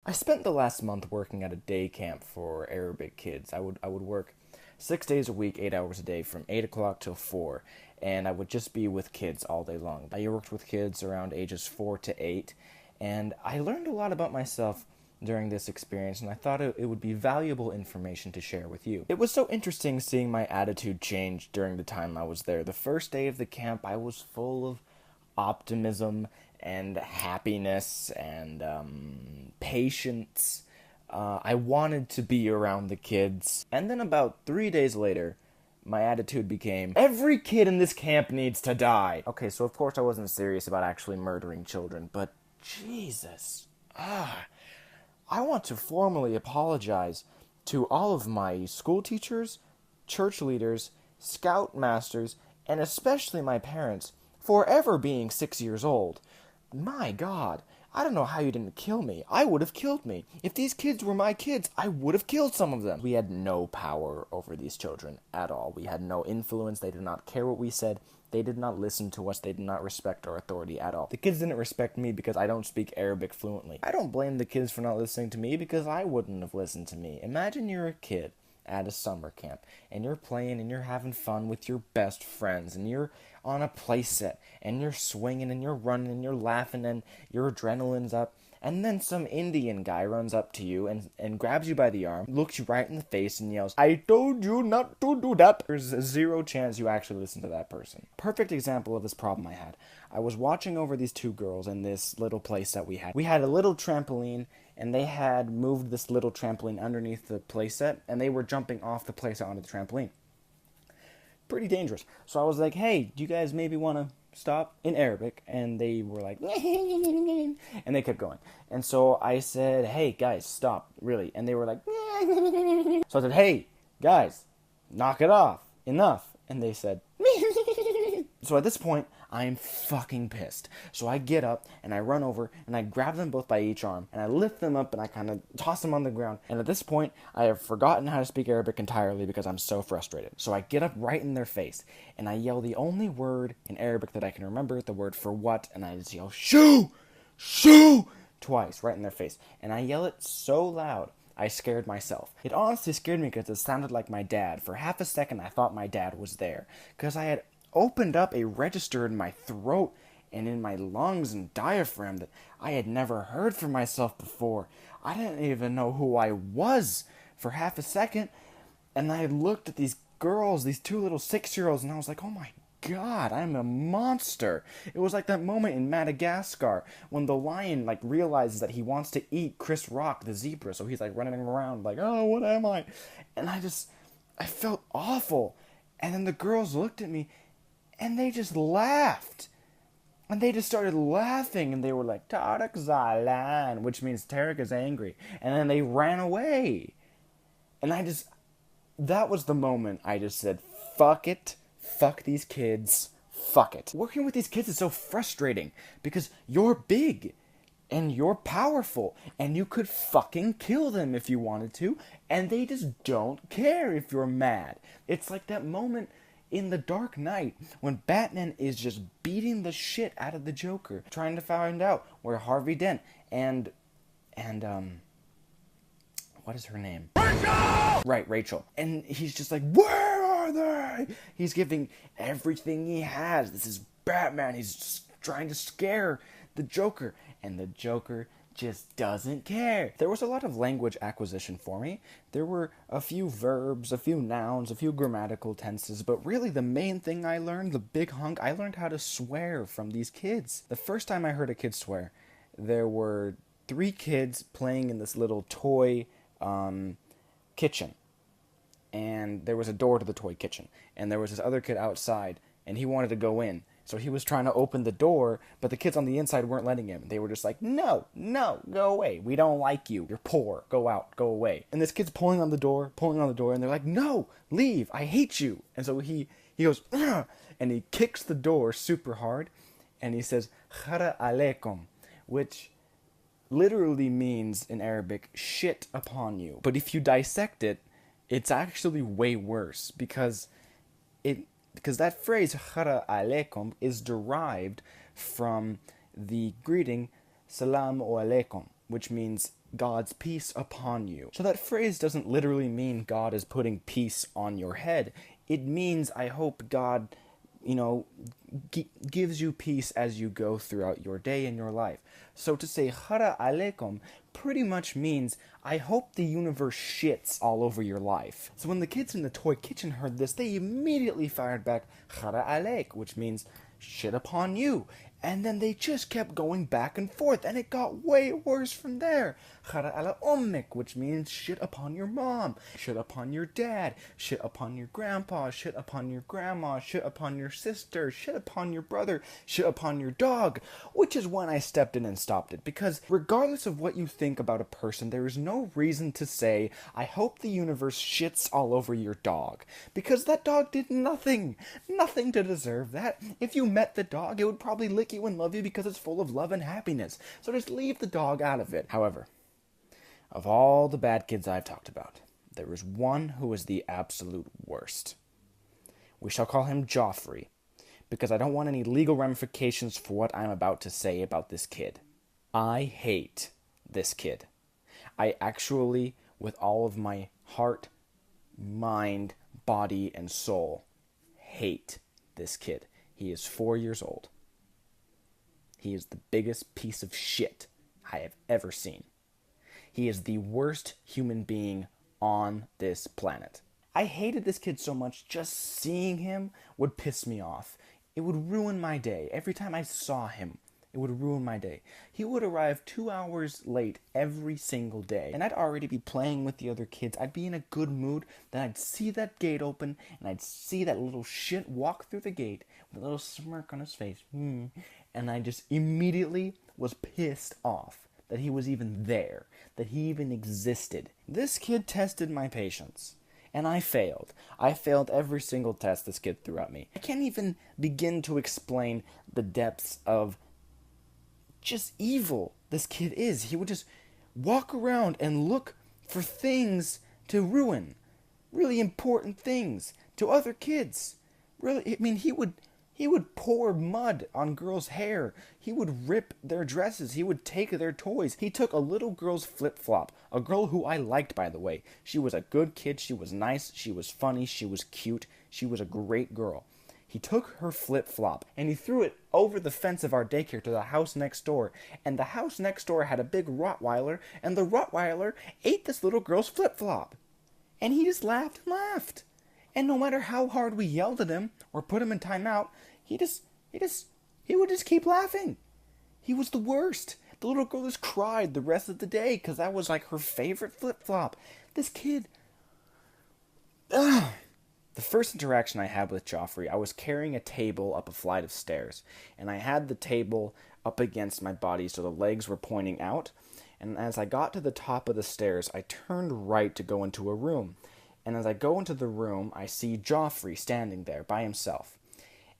I spent the last month working at a day camp for Arabic kids. I would work 6 days a week, 8 hours a day, from 8 o'clock till 4, and I would just be with kids all day long. I worked with kids around ages 4 to 8, and I learned a lot about myself during this experience, and I thought it would be valuable information to share with you. It was so interesting seeing my attitude change during the time I was there. The first day of the camp, I was full of optimism and happiness and patience. I wanted to be around the kids. And then about 3 days later, my attitude became, every kid in this camp needs to die. Okay, so of course I wasn't serious about actually murdering children, but Jesus. I want to formally apologize to all of my school teachers, church leaders, scout masters, and especially my parents for ever being 6 years old. My God, I don't know how you didn't kill me. I would have killed me. If these kids were my kids, I would have killed some of them. We had no power over these children at all. We had no influence. They did not care what we said. They did not listen to us. They did not respect our authority at all. The kids didn't respect me because I don't speak Arabic fluently. I don't blame the kids for not listening to me because I wouldn't have listened to me. Imagine you're a kid at a summer camp and you're playing and you're having fun with your best friends and you're on a play set and you're swinging and you're running and you're laughing and your adrenaline's up, and then some Indian guy runs up to you and grabs you by the arm, looks you right in the face and yells, "I told you not to do that." There's a zero chance you actually listen to that person. Perfect example of this problem I had. I was watching over these two girls in this little place that we had. We had a little trampoline, and they had moved this little trampoline underneath the playset, and they were jumping off the playset onto the trampoline. Pretty dangerous. So I was like, "Hey, do you guys maybe want to stop?" in Arabic, and they were like, and they kept going. And so I said, "Hey, guys, stop, really." And they were like, so I said, "Hey, guys, knock it off, enough." And they said, so at this point, I am fucking pissed. So I get up and I run over and I grab them both by each arm and I lift them up and I kind of toss them on the ground. And at this point, I have forgotten how to speak Arabic entirely because I'm so frustrated. So I get up right in their face and I yell the only word in Arabic that I can remember, the word for what, and I just yell, "Shoo! Shoo!" twice right in their face. And I yell it so loud, I scared myself. It honestly scared me because it sounded like my dad. For half a second, I thought my dad was there because I had opened up a register in my throat and in my lungs and diaphragm that I had never heard from myself before. I didn't even know who I was for half a second, and I looked at these girls, these two little 6-year-olds, and I was like, "Oh my God, I'm a monster." It was like that moment in Madagascar when the lion realizes that he wants to eat Chris Rock, the zebra, so he's running around like, "Oh, what am I?" And I felt awful. And then the girls looked at me and they just laughed. And they just started laughing and they were like, "Teric Zalan," which means Teric is angry. And then they ran away. And that was the moment I just said, fuck it. Fuck these kids. Fuck it. Working with these kids is so frustrating because you're big and you're powerful and you could fucking kill them if you wanted to, and they just don't care if you're mad. It's like that moment in The Dark Knight when Batman is just beating the shit out of the Joker, trying to find out where Harvey Dent and what is her name? Rachel! Right, Rachel. And he's just like, "Where are they?" He's giving everything he has. This is Batman. He's just trying to scare the Joker. And the Joker just doesn't care. There was a lot of language acquisition for me. There were a few verbs, a few nouns, a few grammatical tenses, but really the main thing I learned, the big hunk, I learned how to swear from these kids. The first time I heard a kid swear, there were 3 kids playing in this little toy kitchen. And there was a door to the toy kitchen. And there was this other kid outside, and he wanted to go in. So he was trying to open the door, but the kids on the inside weren't letting him. They were just like, "No, go away. We don't like you. You're poor. Go out. Go away." And this kid's pulling on the door, and they're like, "No, leave. I hate you." And so he goes, "Ugh," and he kicks the door super hard, and he says, "Khara alaikum," which literally means in Arabic, "shit upon you." But if you dissect it, it's actually way worse because that phrase, "khara alaikum," is derived from the greeting, "salam alaikum," which means God's peace upon you. So that phrase doesn't literally mean God is putting peace on your head. It means I hope God, gives you peace as you go throughout your day and your life. So to say Khara alaikum pretty much means I hope the universe shits all over your life. So when the kids in the toy kitchen heard this, they immediately fired back Khara alaik, which means shit upon you. And then they just kept going back and forth, and it got way worse from there. Khara ala ummik, which means shit upon your mom, shit upon your dad, shit upon your grandpa, shit upon your grandma, shit upon your sister, shit upon your brother, shit upon your dog. Which is when I stepped in and stopped it, because regardless of what you think about a person, there is no reason to say, I hope the universe shits all over your dog. Because that dog did nothing to deserve that. If you met the dog, it would probably lick you and love you because it's full of love and happiness. So just leave the dog out of it. However, of all the bad kids I've talked about, there is one who is the absolute worst. We shall call him Joffrey, because I don't want any legal ramifications for what I'm about to say about this kid. I hate this kid. I actually, with all of my heart, mind, body, and soul, hate this kid. He is 4 years old. He is the biggest piece of shit I have ever seen. He is the worst human being on this planet. I hated this kid so much, just seeing him would piss me off. It would ruin my day. Every time I saw him, it would ruin my day. He would arrive 2 hours late every single day. And I'd already be playing with the other kids. I'd be in a good mood. Then I'd see that gate open, and I'd see that little shit walk through the gate with a little smirk on his face. And I just immediately was pissed off that he was even there, that he even existed. This kid tested my patience, and I failed. I failed every single test this kid threw at me. I can't even begin to explain the depths of just evil this kid is. He would just walk around and look for things to ruin, really important things to other kids. Really, I mean, he would pour mud on girls' hair. He would rip their dresses. He would take their toys. He took a little girl's flip-flop, a girl who I liked, by the way. She was a good kid. She was nice. She was funny. She was cute. She was a great girl. He took her flip-flop, and he threw it over the fence of our daycare to the house next door. And the house next door had a big Rottweiler, and the Rottweiler ate this little girl's flip-flop. And he just laughed and laughed. And no matter how hard we yelled at him or put him in timeout, he would just keep laughing. He was the worst. The little girl just cried the rest of the day because that was like her favorite flip-flop. This kid. Ugh. The first interaction I had with Joffrey, I was carrying a table up a flight of stairs, and I had the table up against my body so the legs were pointing out, and as I got to the top of the stairs, I turned right to go into a room, and as I go into the room, I see Joffrey standing there by himself,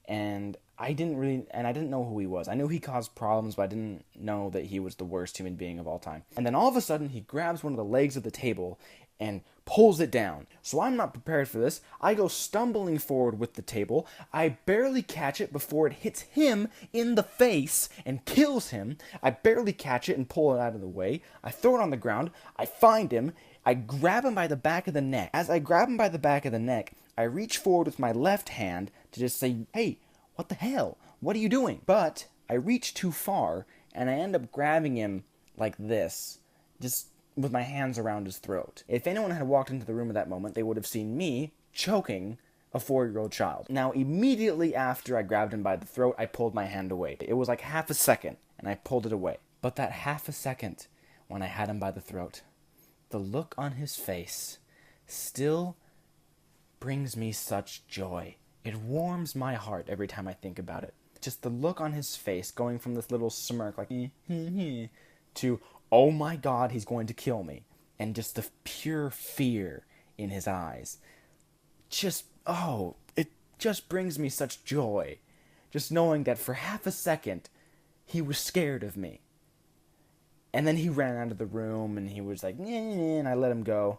and I didn't know who he was. I knew he caused problems, but I didn't know that he was the worst human being of all time. And then all of a sudden, he grabs one of the legs of the table and pulls it down. So I'm not prepared for this. I go stumbling forward with the table. I barely catch it before it hits him in the face and kills him. I barely catch it and pull it out of the way. I throw it on the ground. I find him. I grab him by the back of the neck. As I grab him by the back of the neck, I reach forward with my left hand to just say, "Hey, what the hell? What are you doing?" But I reach too far, and I end up grabbing him like this, just with my hands around his throat. If anyone had walked into the room at that moment, they would have seen me choking a 4-year-old child. Now, immediately after I grabbed him by the throat, I pulled my hand away. It was like half a second, and I pulled it away. But that half a second, when I had him by the throat, the look on his face still brings me such joy. It warms my heart every time I think about it. Just the look on his face, going from this little smirk, like, to, oh my God, he's going to kill me. And just the pure fear in his eyes. It just brings me such joy. Just knowing that for half a second, he was scared of me. And then he ran out of the room, and he was like, and I let him go.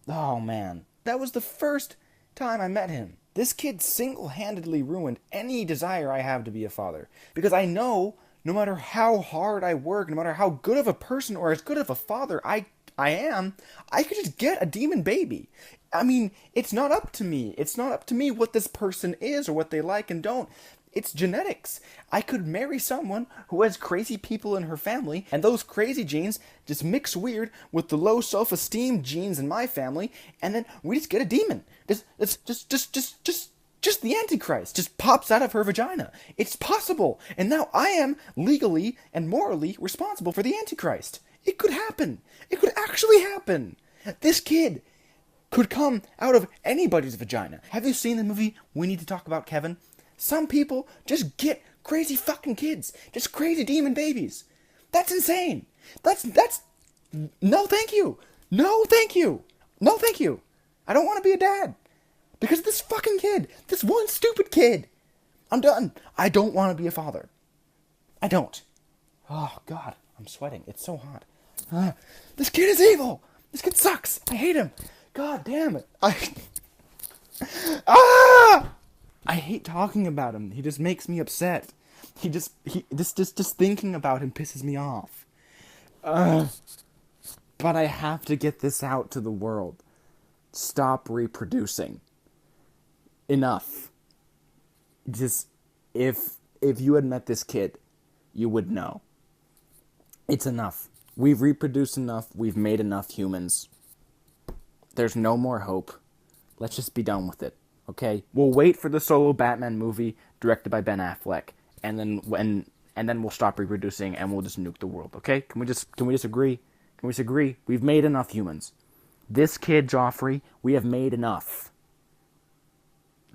Oh man, that was the first time I met him. This kid single-handedly ruined any desire I have to be a father. Because I know no matter how hard I work, no matter how good of a person or as good of a father I am, I could just get a demon baby. I mean, it's not up to me. It's not up to me what this person is or what they like and don't. It's genetics. I could marry someone who has crazy people in her family, and those crazy genes just mix weird with the low self-esteem genes in my family, and then we just get a demon. Just the Antichrist just pops out of her vagina. It's possible, and now I am legally and morally responsible for the Antichrist. It could happen. It could actually happen. This kid could come out of anybody's vagina. Have you seen the movie We Need to Talk About Kevin? Some people just get crazy fucking kids. Just crazy demon babies. That's insane. That's no thank you. No thank you. No thank you. I don't want to be a dad. Because of this fucking kid. This one stupid kid. I'm done. I don't want to be a father. I don't. Oh, God. I'm sweating. It's so hot. This kid is evil. This kid sucks. I hate him. God damn it. I hate talking about him. He just makes me upset. Just thinking about him pisses me off. But I have to get this out to the world. Stop reproducing. Enough. Just, if you had met this kid, you would know. It's enough. We've reproduced enough. We've made enough humans. There's no more hope. Let's just be done with it. Okay? We'll wait for the solo Batman movie directed by Ben Affleck, and then we'll stop reproducing and we'll just nuke the world. Okay? Can we just agree? Can we just agree? We've made enough humans. This kid, Joffrey, we have made enough.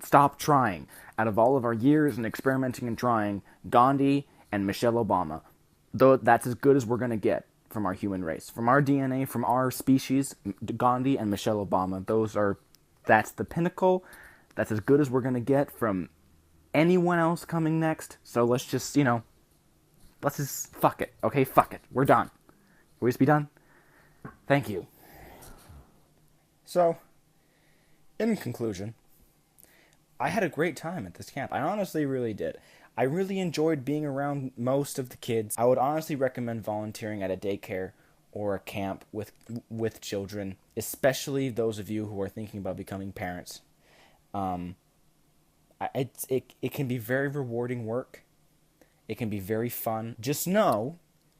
Stop trying. Out of all of our years and experimenting and trying, Gandhi and Michelle Obama, though that's as good as we're going to get from our human race. From our DNA, from our species, Gandhi and Michelle Obama, that's the pinnacle. That's as good as we're going to get from anyone else coming next. So let's just, let's just fuck it. Okay, fuck it. We're done. Can we just be done? Thank you. So, in conclusion, I had a great time at this camp. I honestly really did. I really enjoyed being around most of the kids. I would honestly recommend volunteering at a daycare or a camp with children, especially those of you who are thinking about becoming parents. It can be very rewarding work. It can be very fun. Just know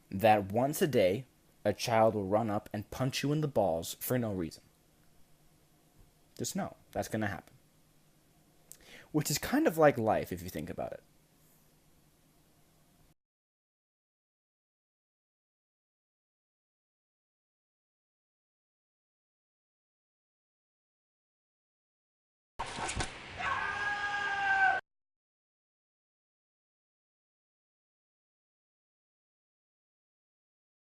that once a day, a child will run up and punch you in the balls for no reason. Just know that's going to happen. Which is kind of like life if you think about it.